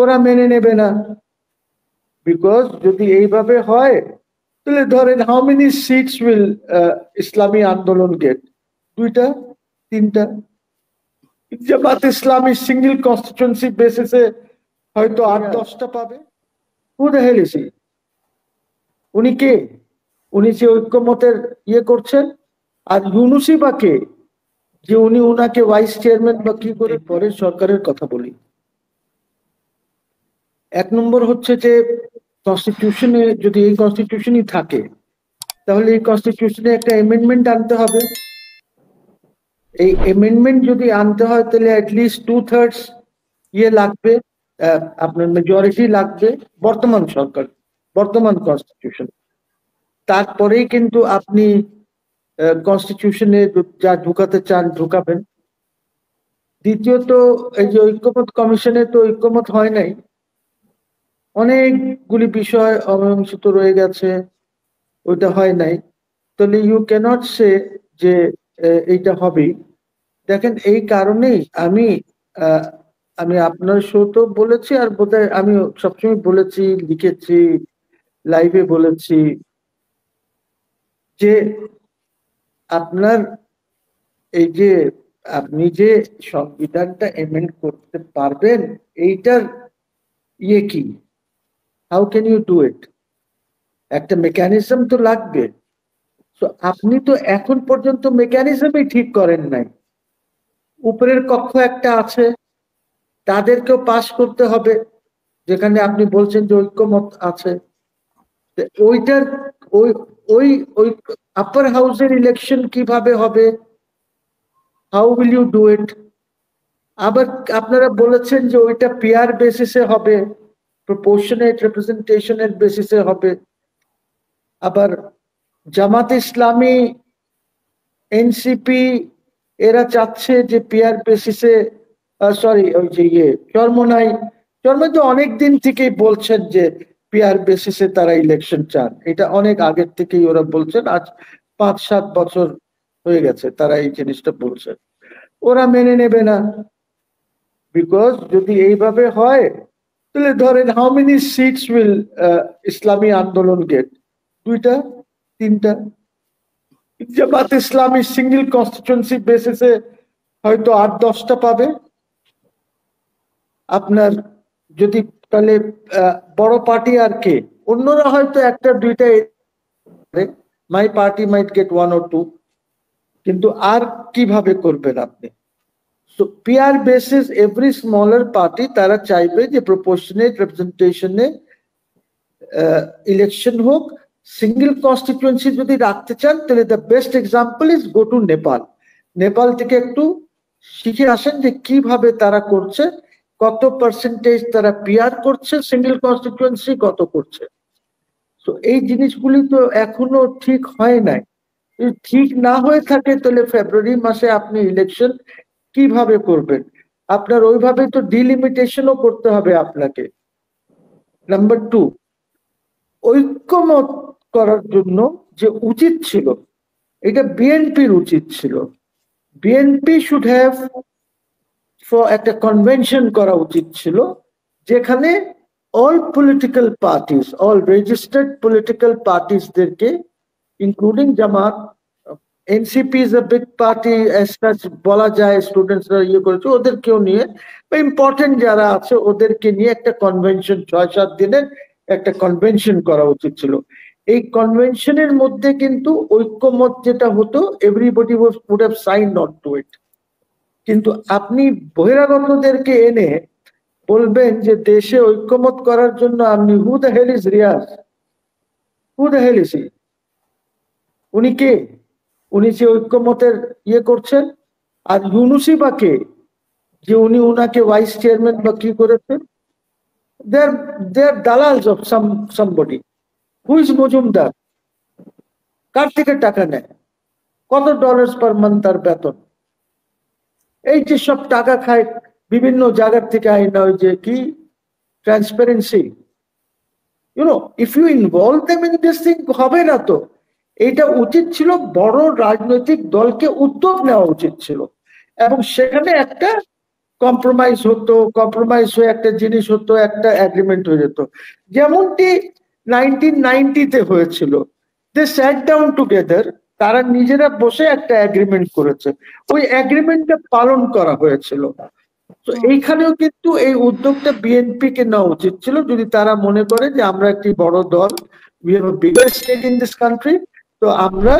ওরা মেনে নেবে না। বিকজ যদি এইভাবে হয় তাহলে ধরেন হাউ মেনি সিটস উইল ইসলামী আন্দোলন গেট? 2টা 3টা। জামাত ইসলামী সিঙ্গেল কনস্টিটিউয়েন্সি বেসিসে হয়তো 8-10টা পাবে। Who the hell is he? উনি কে? উনি যে ঐক্যমতের করছেন। আর ইউনূসই বা কে যে উনি উনাকে ভাইস চেয়ারম্যান বা কি করে? পরের সরকারের কথা বলি। 1 নম্বর হচ্ছে যে কনস্টিটিউশনে যদি এই কনস্টিটিউশনই থাকে তাহলে এই কনস্টিটিউশনে একটা এমেন্ডমেন্ট আনতে হবে। এই এমেন্ডমেন্ট যদি আনতে হয় তাহলে অ্যাটলিস্ট 2/3 লাগবে, আপনার মেজরিটি লাগবে বর্তমান সরকার, বর্তমান কনস্টিটিউশন। তারপরেই কিন্তু আপনি কনস্টিটিউশনে যা ঢুকাতে চান ঢুকাবেন। দ্বিতীয়ত, এই যে ঐক্যমত কমিশনে তো ঐক্যমত হয় নাই, অনেকগুলি বিষয় অমীমাংসিত রয়ে গেছে, ওইটা হয় নাই। তাহলে ইউ ক্যানট সে যে এইটা হবেই। দেখেন, এই কারণেই আমি আপনার শো তো বলেছি, আর বোধহয় আমি সবসময় বলেছি, লিখেছি, লাইভে বলেছি যে আপনার এই যে আপনি যে সংবিধানটা এমেন্ড করতে পারবেন, এইটার কি, how can you do it? একটা মেকানিজম তো লাগবে। তো আপনি তো এখন পর্যন্ত মেকানিজমই ঠিক করেন নাই। উপরের কক্ষ একটা আছে, তাদেরকেও পাশ করতে হবে, যেখানে আপনি বলছেন যে ঐক্যমত আছে। ওইটার ওই ওই ওই আপার হাউসের ইলেকশন কিভাবে হবে? How will you do it? আবার আপনারা বলেছেন যে ওইটা পিআর বেসিসে হবে, প্রপোর্শনেট রিপ্রেজেন্টেশনের বেসিসে হবে। আবার জামাত ইসলামী, এনসিপি এরা চাচ্ছে যে পিআর বেসিসে, সরি, ওই যে চরমোনাই তো অনেকদিন থেকেই বলছেন যে পিআর বেসিসে তারা ইলেকশন চান। এটা অনেক আগের থেকেই ওরা বলছেন, আজ 5-7 বছর হয়ে গেছে তারা এই জিনিসটা বলছে। ওরা মেনে নেবে না। বিকজ যদি এইভাবে হয় তাহলে ধরেন হাউ মেনি সিটস উইল ইসলামী আন্দোলন গেট? 2টা 3টা। জামাত ইসলামী সিঙ্গেল কনস্টিটিউয়েন্সি বেসিসে হয়তো 8-10টা পাবে। আপনার যদি তাহলে বড় পার্টি আর কে? অন্যরা হয়তো 1-2টা, my party might get 1 or 2, কিন্তু আর কিভাবে করবেন আপনি? So PR basis every smaller party তারা চাইবে যে প্রপোর্শনেট রিপ্রেজেন্টেশনে ইলেকশন হোক। সিঙ্গেল কনস্টিটিউয়েন্সি যদি রাখতে চান তাহলে the best example is go to Nepal. Nepal থেকে একটু শিখে আসেন যে কিভাবে তারা করছে, কত পার্সেন্টেজ তারা পিআর করছে, সিঙ্গেল কনস্টিটিউয়েন্সি কত করছে। তো এই জিনিসগুলি তো এখনো ঠিক হয় নাই। ঠিক না হয়ে থাকে তাহলে ফেব্রুয়ারি মাসে আপনি ইলেকশন কিভাবে করবেন? আপনার ওইভাবে তো ডিলিমিটেশনও করতে হবে আপনাকে। নাম্বার 2, ঐক্যমত করার জন্য যে উচিত ছিল, এটা বিএনপির উচিত ছিল। বিএনপি শুড হ্যাভ একটা কনভেনশন করা উচিত ছিল, যেখানে all political parties, all registered political পার্টিসদেরকে, including Jamaat, NCP is a big party as such বলা যায়, স্টুডেন্টসরা করেছে, ওদেরকেও নিয়ে, ইম্পর্টেন্ট যারা আছে ওদেরকে নিয়ে একটা কনভেনশন, 6-7 দিনের একটা কনভেনশন করা উচিত ছিল। এই কনভেনশনের মধ্যে কিন্তু ঐক্যমত যেটা হতো, everybody would have signed on to it. কিন্তু আপনি বহিরাগতদেরকে এনে বলবেন যে দেশে ঐক্যমত করার জন্য আপনি, who the hell is Riaz? Who the hell is he? উনি কে? উনি যে ঐক্যমতের করছেন। আর ইউনূসই বা কে যে উনি উনাকে ভাইস চেয়ারম্যান বা কি করেছেন? দে আর দালালস of somebody. Who is Majumdar? কার থেকে টাকা নেয়? কত ডলার্স পার মান্থ তার বেতন? এই যে সব টাকা খায় বিভিন্ন জায়গার থেকে আইনা, ওই যে কি transparency, if you involve them in this thing, হবে না তো। এটা উচিত ছিল বড় রাজনৈতিক দলকে উদ্যোগ নেওয়া উচিত ছিল, এবং সেখানে একটা কম্প্রোমাইজ হতো, কম্প্রোমাইজ হয়ে একটা জিনিস হতো, একটা এগ্রিমেন্ট হয়ে যেত, যেমনটি 1990-তে হয়েছিল। দে স্যাট ডাউন টুগেদার, তারা নিজেরা বসে একটা এগ্রিমেন্ট করেছে, ওই এগ্রিমেন্টটা পালন করা হয়েছিল। তো এইখানেও কিন্তু এই উদ্যোগটা বিএনপি কে নেওয়া উচিত ছিল, যদি তারা মনে করে যে আমরা একটি বড় দল, we have a bigger state in this country, তো আমরা